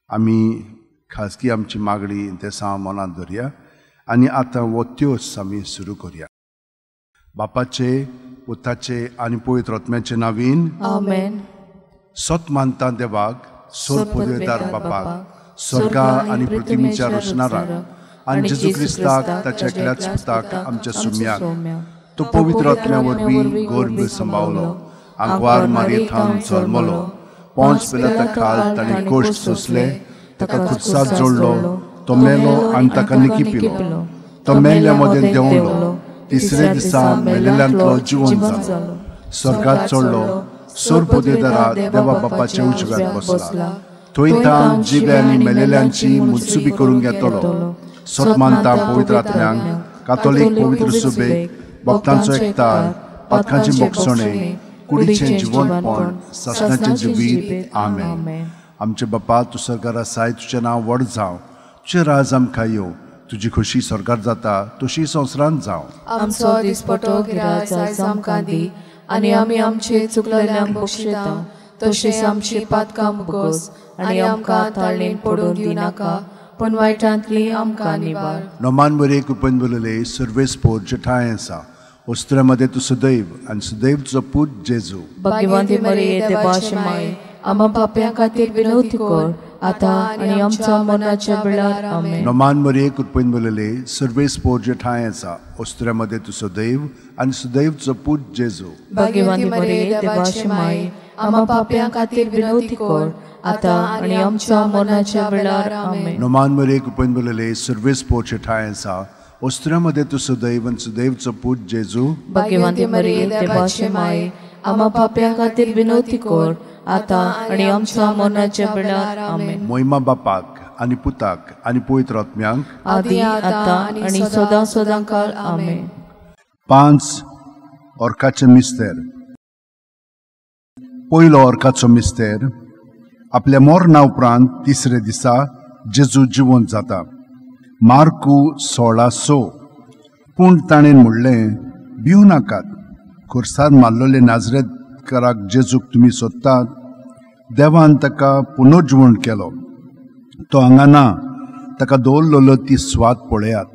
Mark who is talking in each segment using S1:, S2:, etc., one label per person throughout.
S1: आमी खाजगी आमची मागणी ते मनात धरया आनी आतां वो त्योस आमी सुरू करुया. बापाचे, पुताचे आनी पवित्र आत्म्याचे नांवीन
S2: आमेन.
S1: सत मानता देवाक, सोर पदवेदार बापाक, स्वर्गा आनी पृथ्वीच्या रचणाराक आनी जेजू क्रिस्ताक ताच्या एकल्याच पुताक आमच्या सुम्याक तो पवित्र आत्म्या वरवीं गर्भ सांबाळलो, आंकवार मारयेंत जल्मलो, पोंच पिलाता खाल ताणें कोश्ट सोंसले, ताका खुर्सात जोडलो, तो मेलो आनी ताका निकी पिलो, तो मेल्ल्या मदें देंवलो, तिसरे दिसा मेलेल्यांतलो जिवंत जालो, स्वर्गात चडलो, सोर पदवेदारा देवा बापाचे उजव्याक बसला, थंय तां जिवे आनी मेलेल्यांची मुत्सुबी करून घेतलो. सत मानता पवित्र आत्म्यांक, कातोलीक पवित्र सुबेक, भक्तांचो एकठांय, पातकांची मोगसणें, कुडीचें जिवंतपण, सासणाचें जिवीत. आमेन. आमचे बापा, तूं स्वर्गार आसाय, तुजें नांव व्हड जावं, तुजें राज आमकां येवं, तुजी खुशी स्वर्गार जाता तशी संवसारांत जावं.
S2: आमचो दिसपटो गिराय आयज आमकां दी, आनी आमी आमचे चुकलेल्यांक बक्षिता, तशेंच आमची पातकां मुगोस, आनी आमकां ताळणेन पडून दिनाका, पण वायटांतली आमकां निबार.
S1: नोमान बरे कृपेन बोलले, सर्वेस्पोर जेठाय आसा, वस्त्रामध्ये तू सदैव आनी सदैव तुजो पूत जेजू.
S2: भाग्यवंती मरिये, देवाची माय, आम्हा पाप्यां खातीर विनवती कर, आतां आनी आमच्या मरणाच्या वेळार. आमेन.
S1: नोमान बरे कृपेन बोलले, सर्वेस्पोर जेठाय आसा, वस्त्रामध्ये तू सदैव आनी सदैव तुजो पूत जेजू.
S2: भाग्यवंती मरिये, देवाची माय, आम्हा पाप्यां खातीर विनवती कर, आतां आनी आमच्या मरणाच्या वेळार. आमेन.
S1: नोमान बरे कृपेन बोलले, सर्वेस्पोर जेठाय आसा, वस्त्रामध्ये तू सदैव आनी सदैव तुजो पूत जेजू.
S2: भाग्यवंती मरिये, देवाची माय, आम्हा पाप्यां खातीर विनवती कर, आतां आनी आमच्या मरणाच्या वेळार. आमेन.
S1: मोहिमा बापाक आनी पुताक आनी पवित्र आत्म्यांक,
S2: आदी आतां आनी सदां सदां काळ. आमेन.
S1: 5 ऑर्काचे मिस्तेर. पयलो ऑर्काचो मिस्तेर. आपल्या मरणा उपरांत तिसरे दिसा जेजू जिवंत जाता. मार्कू 16:6. पूण ताणें म्हणलें, भिवू नाकात, खुर्साद मारलेले नाजरेतकाराक जेजूक तुमी सोदतात, देवान ताका पुनर्जिवण केलो, तो हांगा ना, ताका दवरलेलो ती स्वात पळयात.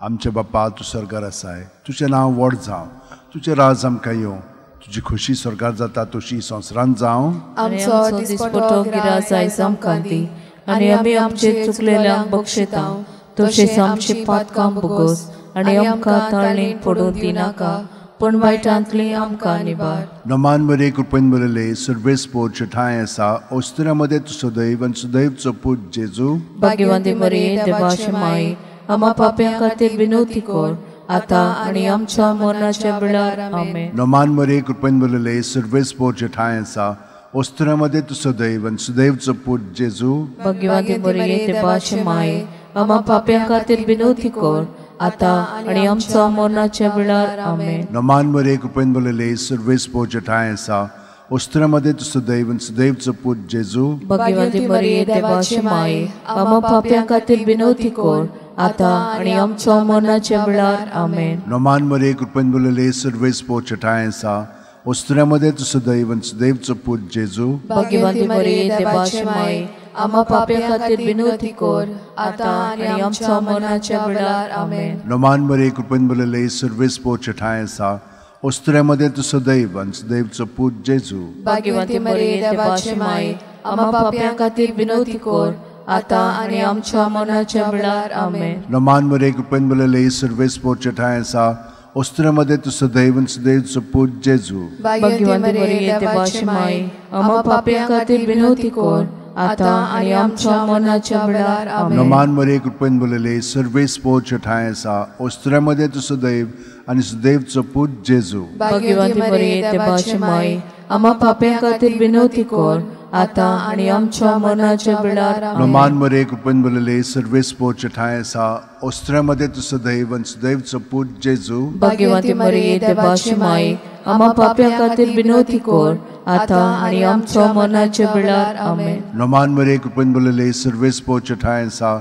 S1: आमचे बापा, तूं स्वर्गार आसाय, तुजें नांव व्हड जावं, तुजें राज आमकां येवं, तुजी खुशी स्वर्गार जाता तशी संवसारांत जावं.
S2: आमचो दिसपटो गिराय आयज आमकां दी, आनी आमी आमचे चुकलेल्यांक बक्षिता, तशेंच आमची पातकां बुगोस, आनी आमकां ताळणेन पडून दिनाका, पण वायटांतली आमकां निबार.
S1: नोमान बरे कृपेन बोलले, सर्वेस्पोर जेठाय आसा, वस्त्रामध्ये तू सदैव आनी सदैव तुजो पूत जेजू.
S2: भाग्यवंती मरिये, देवाची माय, आम्हा पाप्यां खातीर विनवती कर, आतां आनी आमच्या मरणाच्या वेळार. आमेन.
S1: नोमान बरे कृपेन बोलले, सर्वेस्पोर जेठाय आसा, वस्त्रामध्ये तू सदैव आनी सदैव तुजो पूत जेजू.
S2: भाग्यवंती मरिये, देवाची माय, आम्हा पाप्यां खातीर विनवती कर, आतां आनी आमच्या मरणाच्या वेळार. आमेन.
S1: नोमान बरे कृपेन बोलले, सर्वेस्पोर जेठाय आसा, वस्त्रामध्ये तू सदैव आनी सदैव तुजो पूत जेजू.
S2: भाग्यवंती मरिये, देवाची माय, आम्हा पाप्यां खातीर विनवती कर, आतां आनी आमच्या मरणाच्या वेळार. आमेन.
S1: नोमान बरे कृपेन बोलले, सर्वेस्पोर जेठाय आसा, वस्त्रामध्ये तू सदैव आनी सदैव तुजो पूत जेजू.
S2: भाग्यवंती मरिये, देवाची माय, आम्हा पाप्यां खातीर विनवती कर, आतां आनी आमच्या मरणाच्या वेळार. आमेन.
S1: नोमान बरे कृपेन बोलले, सर्वेस्पोर जेठाय आसा, वस्त्रामध्ये तू सदैव आनी सदैव तुजो पूत जेजू.
S2: भाग्यवंती मरिये, देवाची माय, आम्हा पाप्यां खातीर विनवती कर, आतां आनी आमच्या मरणाच्या वेळार. आमेन.
S1: नोमान बरे कृपेन बोलले, सर्वेस्पोर जेठाय आसा, वस्त्रामध्ये तू सदैव आनी सदैव तुजो पूत जेजू.
S2: भाग्यवंती मरिये, देवाची माय, आम्हा पाप्यां खातीर विनवती कर, आतां आनी आमच्या मरणाच्या वेळार. आमेन.
S1: नोमान बरे कृपेन बोलले, सर्वेस्पोर जेठाय आसा, वस्त्रामध्ये तू सदैव आनी सदैव तुजो पूत जेजू.
S2: भाग्यवंती मरिये, देवाची माय, आम्हा पाप्यां खातीर विनवती कर, आतां आनी आमच्या मरणाच्या वेळार.
S1: नोमान बरे कृपेन बोलले, सर्वेस्पोर जेठाय आसा, वस्त्रामध्ये तू सदैव आनी सदैव तुजो पूत जेजू.
S2: भाग्यवंती मरिये, देवाची माय, आम्हा पाप्यां खातीर विनवती कर, आतां आनी आमच्या मरणाच्या वेळार. आमेन.
S1: नोमान बरे कृपेन बोलले, सर्वेस्पोर जेठाय आसा,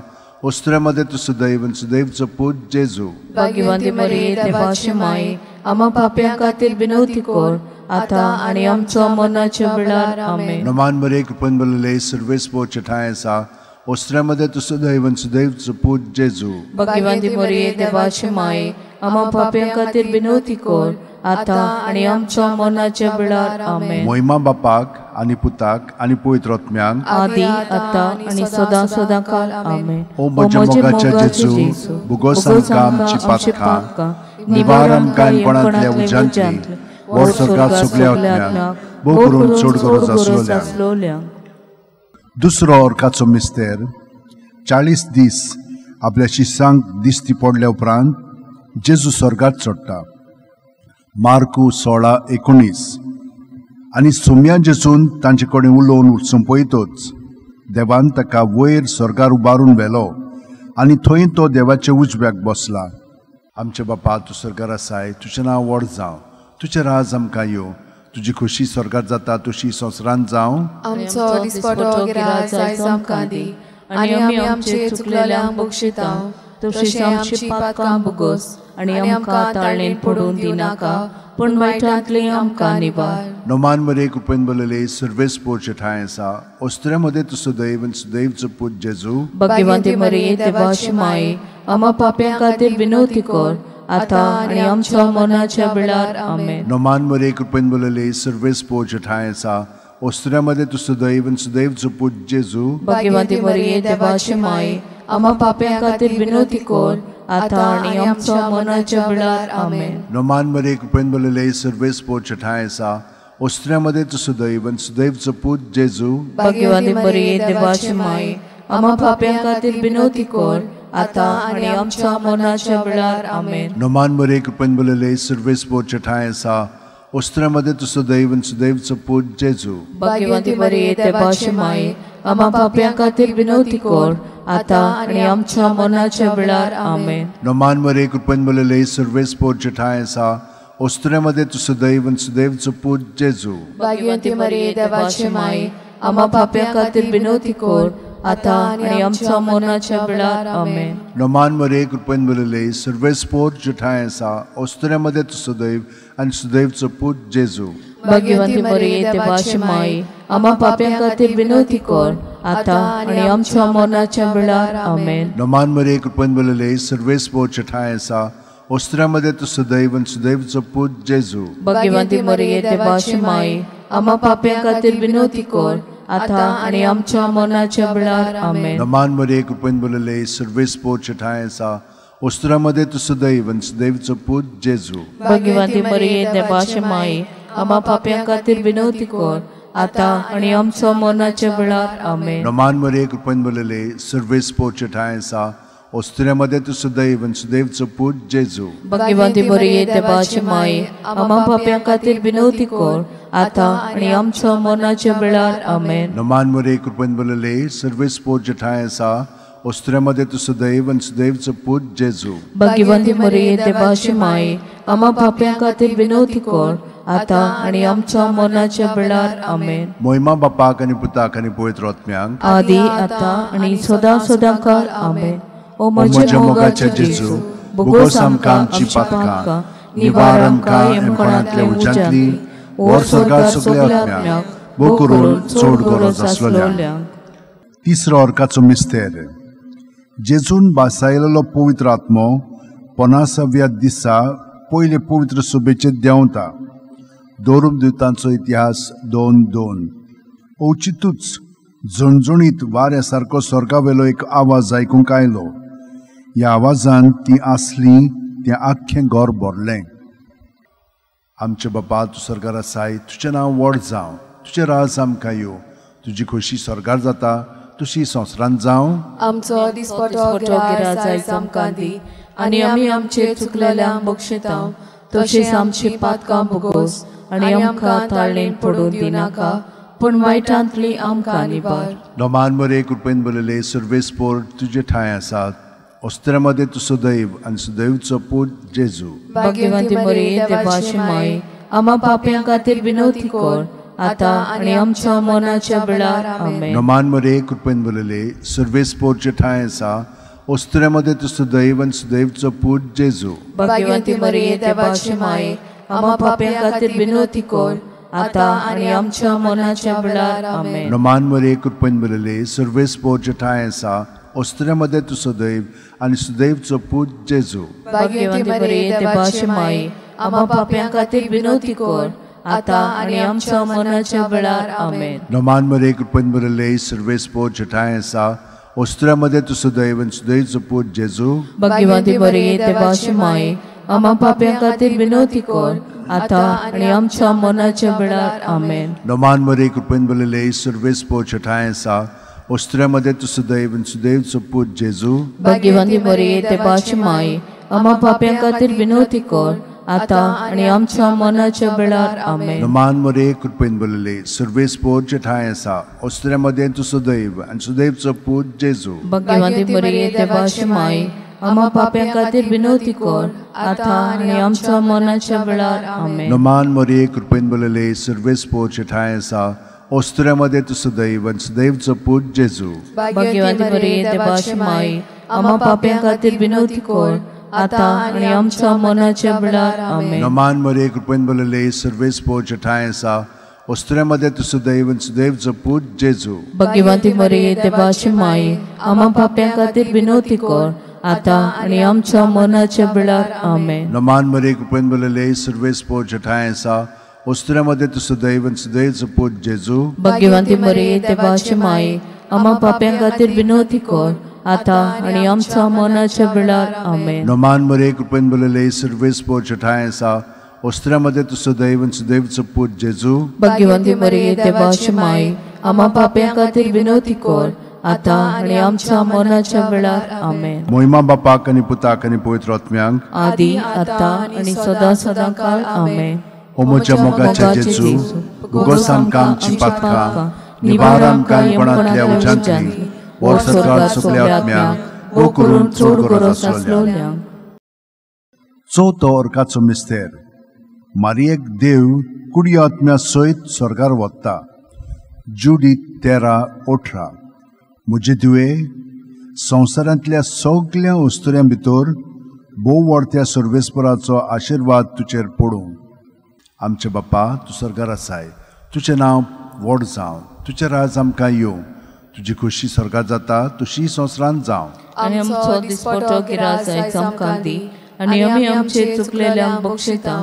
S1: वस्त्रामध्ये तू सदैव आनी सदैव तुजो पूत जेजू.
S2: भाग्यवंती मरिये, देवाची माय, आम्हा पाप्यां खातीर विनवती कर, आता आणि आमच्या मरणाच्या वेळार आमेन.
S1: नमान मरे कृपन बलले सर्वेस पोच ठाय आसा ओस्त्र्यामध्ये तू सदैव आणि सदैवच पूज जेजू.
S2: भगवंती मरिये देवाची माये आम्हा पाप्यां खातीर विनवती कर आता आणि आमच्या मरणाच्या वेळार आमेन.
S1: मोहिमा बापाक आणि पुताक आणि पवित्र आत्म्यांक
S2: आदी आता आणि सदा सदा काल आमेन.
S1: ओ म्हज्या मोगाच्या जेजू बुगोस आमकां आमची पातकां निवार आमकां काणकोणांतल्या उज्यांतली वर स्वर्गांत सगल्या आत्म्यांक भोव करून चड गरज आसलोल्यांक. दुसरो अर्काचो मिस्तेर 40 दीस आपल्या शिष्यांक दिश्टी पडल्या उपरांत जेजू स्वर्गांत चडटा. मार्कू 16:19. आनी सुम्या जेजून तांचे कडेन उलोवन संपयतच देवान ताका वयर स्वर्गार उबारून व्हेलो आनी थंय तो देवाच्या उजव्याक बसला. आमचे बापा तूं स्वर्गार आसाय, तुजें नांव व्हड जावं, तुजें राज आमकां येवं, तुजी खोशी स्वर्गार जाता तशी संवसारांत जावं.
S3: आमचो दिसपटो गिराय आयज आमकां दी आनी आमी आमचे चुकलेल्यांक बक्षितांव तशें आमची पातकां भोगोस आनी आमकां ताळणेन पडून दिनाका पूण वायटांतली आमकां निवार.
S1: नोमान मरे कृपेन बलले सर्वेस पोच ठाय आसा ओस्त्र्यामध्ये तू सदैव आणि सदैवच पूज जेजू.
S2: भगवंती मरिये देवाची माये आम्हा पाप्यां खातीर विनवती कर आता आणि आमच्या मरणाच्या वेळार आमेन.
S1: नोमान मरे कृपेन बलले सर्वेस पोच ठाय आसा ओस्त्र्यामध्ये तू सदैव आणि सदैवच पूज जेजू.
S2: भगवंती मरिये देवाची माये आम्हा पाप्यां खातीर विनवती कर आता आणि आमच्या मरणाच्या वेळार आमेन.
S1: नोमान मरे कृपेन बलले सर्वेस पोच ठाय आसा ओस्त्र्यामध्ये तू सदैव आणि सदैवच पूज जेजू.
S2: भगवंती मरिये देवाची माये आम्हा पाप्यां खातीर विनवती कर आता आणि आमच्या मरणाच्या वेळार आमेन.
S1: नोमान मरे कृपेन बलले सर्वेस पोच ठाय आसा ओस्त्र्यामध्ये तू सदैव आणि सदैवच पूज जेजू.
S2: भगवंती मरिये देवाची माये आम्हा पाप्यां खातीर विनवती कर आता आणि आमच्या मरणाच्या वेळार आमेन.
S1: नोमान मरे कृपेन बलले सर्वेस पोच ठाय आसा ओस्त्र्यामध्ये तू सदैव आणि सदैवच पूज जेजू.
S2: भगवंती मरिये देवाची माये आम्हा पाप्यां खातीर विनवती कर आता आणि आमच्या मरणाच्या वेळार आमेन.
S1: नोमान मरे कृपेन बलले सर्वेस पोच ठाय आसा ओस्त्र्यामध्ये तू सदैव आणि सदैवच पूज जेजू.
S2: भगवंती मरिये देवाची माये आम्हा पाप्यां खातीर विनवती कर आता आणि आमच्या मरणाच्या वेळार आमेन.
S1: नोमान मरे कृपेन बलले सर्वेस पोच ठाय आसा ओस्त्र्यामध्ये तू सदैव आणि सदैवच पूज जेजू.
S2: भगवंती मरिये देवाची माये आम्हा पाप्यां खातीर विनवती कर आता आणि आमच्या मरणाच्या वेळार आमेन.
S1: नोमान मरे कृपेन बलले सर्वेस पोच ठाय आसा ओस्त्र्यामध्ये तू सदैव आणि सदैवच पूज जेजू.
S2: भगवंती मरिये देवाची माये आम्हा पाप्यां खातीर विनवती कर आता आणि आमच्या मरणाच्या वेळार आमेन.
S1: नोमान मरे कृपेन बलले सर्वेस पोच ठाय आसा ओस्त्र्यामध्ये तू सदैव आणि सदैवच पूज जेजू.
S2: भगवंती मरिये देवाची माये आम्हा पाप्यां खातीर विनवती कर आता आणि आमच्या मरणाच्या वेळार आमेन.
S1: नोमान मरे कृपेन बलले सर्वेस पोच ठाय आसा ओस्त्र्यामध्ये तू सदैव आणि सदैवच पूज जेजू.
S2: भगवंती मरिये देवाची माये आम्हा पाप्यां खातीर विनवती कर आता आणि आमच्या मरणाच्या वेळार आमेन.
S1: मोहिमा बापाक आणि पुताक आणि पवित्र आत्म्यांक
S2: आदी आता आणि सदा सदा काल आमेन. ओ
S1: म्हज्या मोगाच्या जेजू बुगोस आमकां आमची पातकां निवार आमकां काणकोणांतल्या उज्यांतली वर स्वर्गांत सगल्या आत्म्यांक भोव करून चड गरज आसलोल्यांक. तिसरो अर्काचो मिस्तेर जेजून बासायलेलो पवित्र आत्मो 50व्या दिसा पयले पवित्र सभेचेर देंवता. दोरूम दिवतांचो इतिहास 2:2. ओचितूच झणझणीत वाऱ्या सारको स्वर्गावेलो एक आवाज आयकूंक आयलो. ह्या आवाजान ती आसली तें आख्खें घर भरलें. आमचे बापा तूं स्वर्गार आसाय, तुजें नांव व्हड जावं, तुजें राज आमकां येवं, तुजी खोशी स्वर्गार जाता तशी संवसारांत जावं.
S3: आमचो दिसपटो गिराय आयज आमकां दी आनी आमी आमचे चुकलेल्यांक बक्षितांव तशेंच आमची पातकां भोगोस आनी आमकां ताळणेन पडून दिनाका पूण वायटांतली आमकां निवार.
S1: नोमान मरे कृपेन बलले सर्वेस पोर तुजे ठाय आसात ओस्त्र्यामध्ये तू सदैव आणि सदैवचो पूज जेजू.
S2: भगवंती मरिये देवाची माये आम्हा पाप्यां खातीर विनवती कर आता आणि आमच्या मरणाच्या वेळार आमेन.
S1: नोमान मरे कृपेन बलले सर्वेस पोरचे ठाय आसा ओस्त्र्यामध्ये तू सदैव आणि सदैवचो पूज जेजू.
S2: भगवंती मरिये देवाची माये
S3: आम्हा पाप्यां खातीर विनवती कर आता आनी आमच्या मरणाच्या वेळार आमेन.
S1: नमान मरे कृपेन बरले सर्वेस पोच ठाय आसा ओस्त्र्यामध्ये तू सदैव आणि सुदैवचो पूज जेजू.
S3: भाग्यवंती मरिये देवाची माई आम्हा पाप्यां खातीर विनवती कर आता आनी आमच्या मरणाच्या वेळार आमेन.
S1: नमान मरे कृपेन बरले सर्वेस पोच ठाय आसा ओस्त्र्यामध्ये तू सदैव आणि सुदैवचो पूज जेजू.
S3: भाग्यवंती मरिये देवाची माई आम्हा पाप्यां खातीर विनवती कर आता आनी आमच्या मरणाच्या वेळार आमेन.
S1: नमान मरे कृपेन बरले सर्वेस पोच ठाय आसा ओस्त्र्यामध्ये तू सदैव आणि सुदैवचो पूज जेजू.
S3: भाग्यवंती मरिये देवाची माई आम्हा पाप्यां खातीर विनवती कर आता आनी आमच्या मरणाच्या वेळार आमेन.
S1: नमान मरे कृपेन बरले सर्वेस पोच ठाय आसा ओस्त्र्यामध्ये तू सदैव आणि सुदैवचो पूज जेजू.
S3: भाग्यवंती मरिये देवाची माई आम्हा पाप्यां खातीर विनवती कर आता आनी आमच्या मरणाच्या वेळार आमेन.
S1: नमान मरे कृपेन बरले सर्वेस पोच ठाय आसा ओस्त्र्यामध्ये तू सदैव आणि सुदैवचो पूज जेजू.
S3: भाग्यवंती मरिये देवाची माई आम्हा पाप्यां खातीर विनवती कर आता आनी आमच्या मरणाच्या वेळार आमेन.
S1: नमान मरे कृपेन बरले सर्वेस पोच ठाय आसा ओस्त्र्यामध्ये तू सदैव आणि सुदैवचो पूज जेजू.
S3: भाग्यवंती मरिये देवाची माई आम्हा पाप्यां खातीर विनवती कर आता आनी आमच्या मरणाच्या वेळार आमेन.
S1: नमान मरे कृपेन बरले सर्वेस पोच ठाय आसा ओस्त्र्यामध्ये तू सदैव आणि सुदैवचो पूज जेजू.
S3: भाग्यवंती मरिये देवाची माई आम्हा पाप्यां खातीर विनवती कर आता आनी आमच्या मरणाच्या वेळार आमेन.
S1: नमान मरे कृपेन बरले सर्वेस पोच ठाय आसा ओस्त्र्यामध्ये तू सदैव आणि सुदैवचो पूज जेजू.
S3: भाग्यवंती मरिये देवाची माई आम्हा पाप्यां खातीर विनवती कर आता आनी आमच्या मरणाच्या वेळार आमेन.
S1: मोहिमा बापाक आनी पुताक आनी पवित्र आत्म्यांक
S3: आदी आता आनी सदा सदां काळ आमेन.
S1: ओ म्हज्या मोगाच्या जेजू भुगोस आमकां आमची पातकां निवार आमकां येवपणांतल्या उज्यांतली वर सरकार सगल्या आत्म्यांक वो करून चड गरज आसलोल्या. चवथो अर्काचो मिस्तेर मारयेक देव कुडी आत्म्या सयत स्वर्गार वता. जुडी 13:18. म्हजे तुवे संवसारांतल्या सगळ्या वस्तुऱ्यां भितर भोव व्हडत्या सर्वेस्पराचो आशिर्वाद तुचेर पडूं. आमचे बापा तूं स्वर्गार आसाय, तुजें नांव व्हड जावं, तुजें राज आमकां येवं, तुजी खुशी स्वर्गार जाता तशी संवसारांत जावं.
S3: आनी आमचो दिसपटो गिराज आयज आमकां दी आनी आमी आमचे चुकलेल्यांक बक्षिता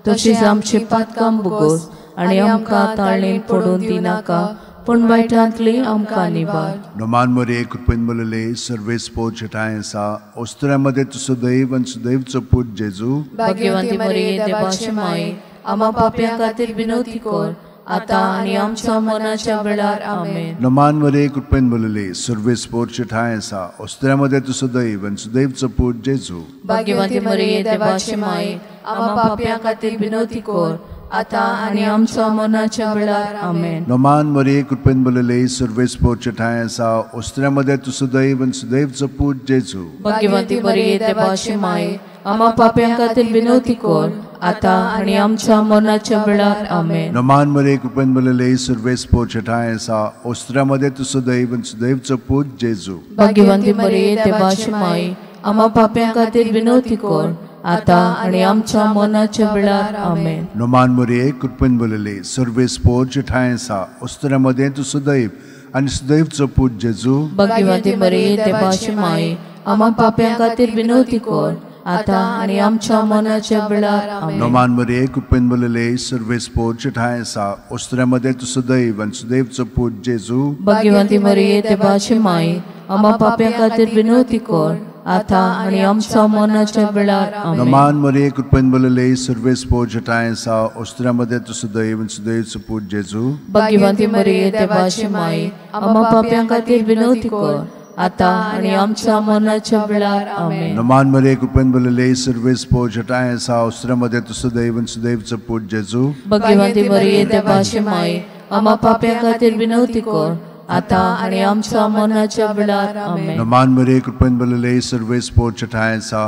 S3: तशीच आमची पातकां बुगोस आनी आमकां ताळणेन पडून दिनाका पण वायटांतली आमकां निवार.
S1: नमान मरे कृपेन बरले सर्वेस पोच ठाय आसा ओस्त्र्यामध्ये तू सदैव आणि सुदैवचो पूज जेजू.
S3: भाग्यवंती मरिये देवाची माई आम्हा पाप्यां खातीर विनवती कर आता आनी आमच्या मरणाच्या वेळार आमेन.
S1: नमान मरे कृपेन बरले सर्वेस पोच ठाय आसा ओस्त्र्यामध्ये तू सदैव आणि सुदैवचो पूज जेजू.
S3: भाग्यवंती मरिये देवाची माई आम्हा पाप्यां खातीर विनवती कर आता आनी आमच्या मरणाच्या वेळार आमेन.
S1: नमान मरे कृपेन बरले सर्वेस पोच ठाय आसा ओस्त्र्यामध्ये तू सदैव आणि सुदैवचो पूज जेजू.
S3: भाग्यवंती मरिये देवाची माई आम्हा पाप्यां खातीर विनवती कर आता आनी आमच्या मरणाच्या वेळार आमेन.
S1: नमान मरे कृपेन बरले सर्वेस पोच ठाय आसा ओस्त्र्यामध्ये तू सदैव आणि सुदैवचो पूज जेजू.
S3: भाग्यवंती मरिये देवाची माई आम्हा पाप्यां खातीर विनवती कर आता आनी आमच्या मरणाच्या वेळार आमेन.
S1: नमान मरे कृपेन बरले सर्वेस पोच ठाय आसा ओस्त्र्यामध्ये तू सदैव आणि सुदैवचो पूज जेजू.
S3: भाग्यवंती मरिये देवाची माई आम्हा पाप्यां खातीर विनवती कर आता आनी आमच्या मरणाच्या वेळार आमेन.
S1: नमान मरे कृपेन बरले सर्वेस पोच ठाय आसा ओस्त्र्यामध्ये तू सदैव आणि सुदैवचो पूज जेजू.
S3: भाग्यवंती मरिये देवाची माई आम्हा पाप्यां खातीर विनवती कर आता आनी आमच्या मरणाच्या वेळार आमेन.
S1: नमान मरे कृपेन बरले सर्वेस पोच ठाय आसा ओस्त्र्यामध्ये तू सदैव आणि सुदैवचो पूज जेजू.
S3: भाग्यवंती मरिये देवाची माई आम्हा पाप्यां खातीर विनवती कर आता आनी आमच्या मरणाच्या वेळार आमेन.
S1: नमान मरे कृपेन बरले सर्वेस पोच ठाय आसा ओस्त्र्यामध्ये तू सदैव आणि सुदैवचो पूज जेजू.
S3: भाग्यवंती मरिये देवाची माई आम्हा पाप्यां खातीर विनवती कर आता आनी आमच्या मरणाच्या वेळार आमेन.
S1: नमान मरे कृपेन बरले सर्वेस पोच ठाय आसा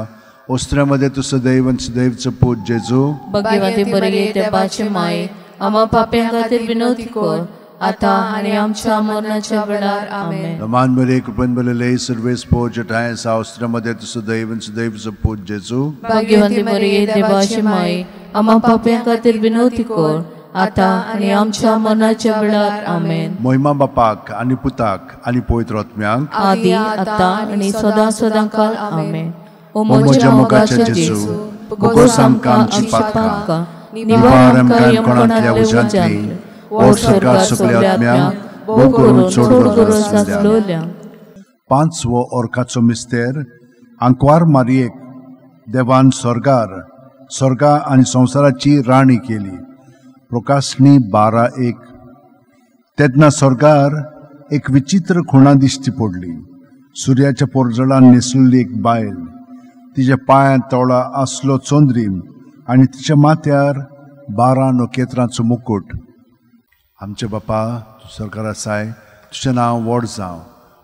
S1: ओस्त्र्यामध्ये तू सदैव आणि सुदैवचो पूज जेजू.
S3: भाग्यवंती मरिये देवाची माई आम्हा पाप्यां खातीर विनवती कर आता आणि आमच्या मरणाच्या वेळार आमेन.
S1: नमान मरे कृपन बलले सर्वेस पोच ठाय सावस्त्रमध्ये सुदैवन सुदैवचं पूज जेजू.
S3: भाग्यवंती मरिये देवाची माय, आम्हा पाप्यां खातीर विनवती कर, आता आणि आमच्या मरणाच्या वेळार आमेन.
S1: मोहिमा बापाक आणि पुताक आणि पवित्र आत्म्यांक
S3: आदी आता आणि सदा सदांकाल आमेन. ओ
S1: म्हज्या मोगाच्या जेजू, भोगोस आमकां आमची पातकां, निवार आमकां यमपणांतल्या उज्यांतली, ओड सरकार सगल्या आत्म्यांक भोग करून सोड करून. पांचवो ओर्खाचो मिस्तेर आंकवार मारयेक देवान स्वर्गा आनी संवसाराची राणी केली. प्रकाशनी 12:1. तेन्ना स्वर्गार एक विचित्र खुणा दिश्टी पडली. सुर्याच्या पोरजळान न्हेसलेली एक बायल, तिच्या पांयां तळा आसलो चोंद्रीम आनी तिच्या माथ्यार 12 नखेत्रांचो मुकुट. आमचे बापा, तूं स्वर्गार आसाय, तुजें नांव व्हड जावं,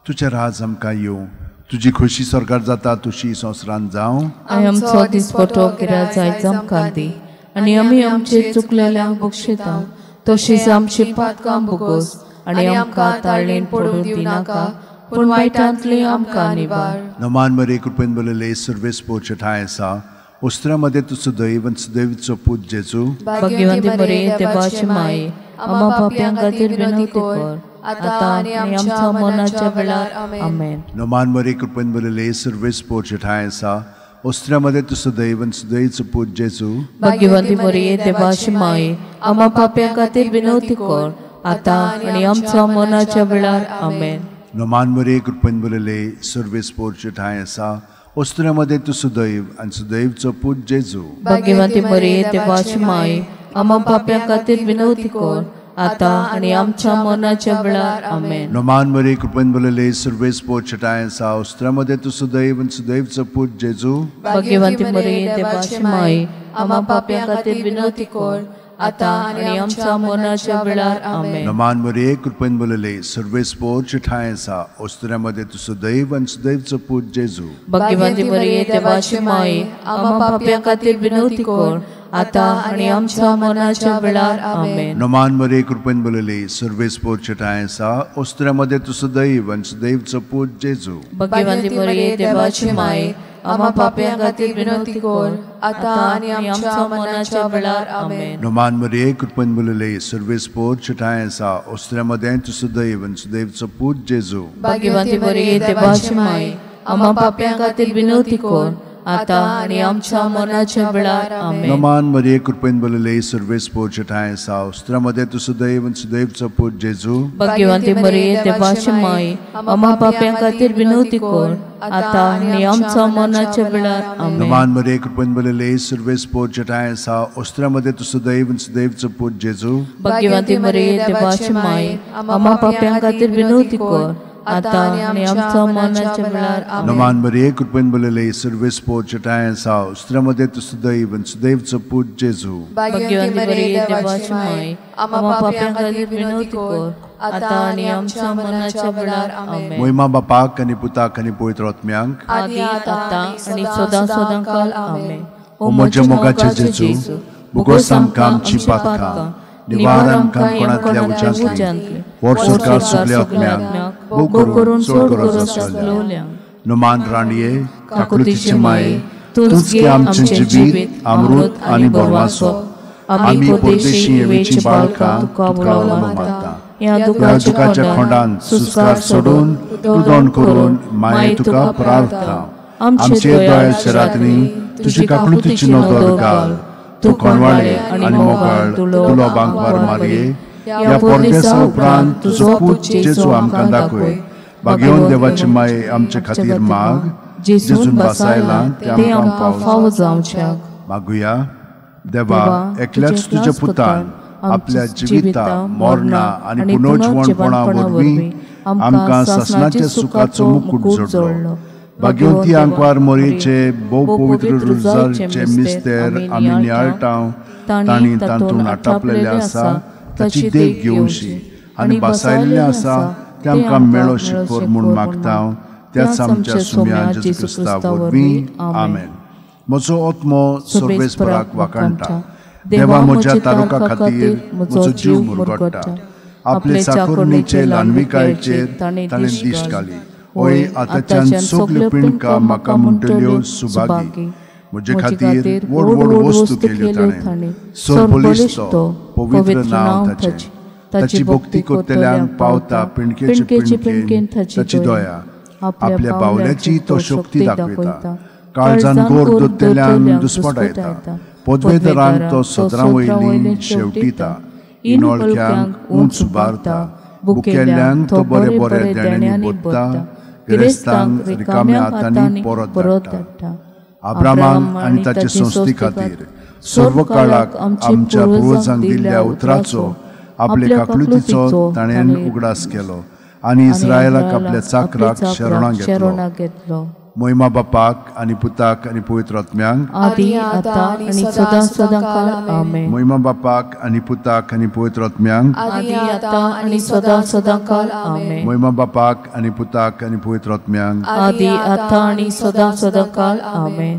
S1: तुजें राज आमकां येवं, तुजी खोशी स्वर्गार जाता तशी संवसारांत जावं.
S3: आमचो दिसपटो गिराय आयज आमकां दी, आनी आमी आमचे चुकलेल्यांक बक्षिता, तशीच आमची पातकां भोगोस, आनी आमकां ताळणेन पडून दिनाका, पूण वायटांतली आमकां निवार.
S1: नमान मरे कृपेन बलले सर्वेस पोच ठाय आसा, उस्त्रामध्ये तुजो दैवन सुदैवचो पूज जेजू.
S3: भाग्यवंती मरिये देवाची माय, आम्हा पाप्यां खातीर विनवती कर, आता आणि आमच्या मरणाच्या वेळार आमेन.
S1: नमान मरे कृपेन बलले सर्वेस पोच ठाय आसा, उस्त्रामध्ये तुजो दैवन सुदैवचो पूज जेजू.
S3: भाग्यवंती मरिये देवाची माय, आम्हा पाप्यां खातीर विनवती कर, आता आणि आमच्या मरणाच्या वेळार आमेन.
S1: नमान मरे कृपेन बलले सर्वेस पोच ठाय आसा, उस्त्रामध्ये तुजो दैव आनी सुदैवचो पूज जेजू.
S3: भाग्यवंती मरिये देवाची माय, आम्हा पाप्यां खातीर विनवती कर, आता आणि आमच्या मरणाच्या वेळार आमेन.
S1: नमान मरे कृपेन बलले सर्वेस पोच ठाय आसा, उस्त्रामध्ये तुजो दैव आनी सुदैवचो पूज जेजू.
S3: भाग्यवंती मरिये देवाची माय, आम्हा पाप्यां खातीर विनवती कर, आता आणि आमच्या मरणाच्या वेळार आमेन.
S1: नमान मरे कृपेन बलले सर्वेस पोच ठाय आसा, उस्त्रामध्ये तुजो दैव आनी सुदैवचो पूज जेजू.
S3: भाग्यवंती मरिये देवाची माय, आम्हा पाप्यां खातीर विनवती कर, आता आणि आमच्या मरणाच्या वेळार आमेन.
S1: नमान मरे कृपेन बलले सर्वेस पोच ठाय आसा, उस्त्रामध्ये तुजो दैव आनी सुदैवचो पूज जेजू.
S3: भाग्यवंती मरिये देवाची माय, आम्हा पाप्यां खातीर विनवती कर, आता आणि आमच्या मरणाच्या वेळार आमेन.
S1: नमान मरे कृपेन बलले सर्वेस पोच ठाय आसा, उस्त्रामध्ये तुजो दैव आनी सुदैवचो पूज जेजू.
S3: भाग्यवंती मरिये देवाची माय, आम्हा पाप्यां खातीर विनवती कर, आता आणि आमच्या मरणाच्या वेळार आमेन.
S1: नमान मरे कृपेन बलले सर्वेस पोच ठाय आसा, उस्त्रामध्ये तुजो दैव आनी सुदैवचो पूज जेजू.
S3: भाग्यवंती मरिये देवाची माय, आम्हा पाप्यां खातीर विनवती कर, आता आणि आमच्या मरणाच्या वेळार आमेन.
S1: नमान मरे कृपेन बलले सर्वेस पोच ठाय आसा, उस्त्रामध्ये तुजो दैव आनी सुदैवचो पूज जेजू.
S3: भाग्यवंती मरिये देवाची माय, आम्हा पाप्यां खातीर विनवती कर, आता आणि आमच्या मरणाच्या वेळार आमेन.
S1: नमान मरे कृपेन बलले सर्वेस पोच ठाय आसा, उस्त्रामध्ये तुजो दैव आनी सुदैवचो पूज जेजू.
S3: भाग्यवंती मरिये देवाची माय, आम्हा पाप्यां खातीर विनवती कर, आता आणि आमच्या मरणाच्या वेळार आमेन.
S1: मोहिमा बापाक आनी पुताक आनी पवित्र आत्म्यांक
S3: आदी आता आणि सदा सदांकाल आमेन.
S1: ओ म्हज्या मोगाचे जेजू, भोगोस आमकां आमची पातकां, निवार आमकां कोणांतल्या उज्यांतली, ओड सरकार सगल्या आत्म्यांक भोग करून सोड करून. नमान राणये काकुतीचे माये, तूंच गे आमचें जिवीत अमृत आनी बोरवासो. आमी परदेशी येवेची बाळकां तुका उलोवंक मागता. ह्या दुखाच्या खोंडान सुस्कार सोडून उदोण करून माये तुका प्रार्थना. आमचे दोळ्याच्या रात्री तुजी काकुतीची नदर घाल. तूं कोणवाळे आनी मोगाळ तुलो बांकवार मारये, ह्या परदेसा उपरांत तुजो पूज जेजू आमकां दाखय. भाग्यवन देवाची माये आमचे खातीर माग, जेजून बासायलां ते आमकां फावो जावच्याक. मागुया. देवा, एकल्याच तुज्या पुतान आपल्या जिविता मोरणा आनी पुनर्जीवनपणा वरवीं आमकां सासणाच्या सुखाचो मुकुट जोडलो. भाग्यवंती आंकवार मोरयेचे भोव पवित्र रुजाचे मिस्तेर आमी नियाळटाव. तांणी तातूंत आटापलेले आसा ताची देख घेवशी आनी बसायल्ले आसा ते आमकां मेळो शिकोर म्हूण मागता. त्याच आमच्या सुम्या जेजू क्रिस्ता वरवीं आमेन. म्हजो आत्मो सर्वेस्पराक वाखाणटा. देवा, म्हज्या तारुका खातीर म्हजो जीव मुरगडटा. आपले चाकुरणीचे ल्हानविकायेचेर ताणें दिश्ट घाली. ओय आतांच्यान सगल्यो पिणकां म्हाका म्हणटल्यो सुभागी. म्हजे खातीर व्हड व्हड वस्तू केल्यो ताणें. सोरपोलीस तो पवित्र नांव ताचें. ताची भक्ती करतल्यांक पावता पिणकेचे पिणकेन ताची दया. आपल्या बावल्याची तो शक्ती दाखयता. काळजान गोर दोत्तेल्यांक दुस्पटायता. पदवेदरांक तो सदरां वयली शेवटीता. इनोळख्यांक उंच उबारता. भुकेल्ल्यांक तो बरे बरे देण्यांनी भरता. गिरेस्तांक रिकाम्या हातांनी परत धाडटा. अब्रामाक आनी ताचे संस्थे खातीर सर्व काळाक आमच्या पुर्वजांक दिल्ल्या उतराचो आपले काकलुतीचो ताणें उगडास केलो आनी इस्रायलाक आपल्या चाकराक शरणां घेतलो. महिमा बापाक आनी पुताक आनी पवित्र आत्म्यांक
S2: आदी आतां आनी सदां सदांकाळ आमेन.
S1: महिमा बापाक आनी पुताक आनी पवित्र आत्म्यांक
S2: आदी आतां आनी सदां सदांकाळ आमेन.
S1: महिमा बापाक आनी पुताक आनी पवित्र आत्म्यांक
S2: आदी आतां आनी सदां सदांकाळ आमेन.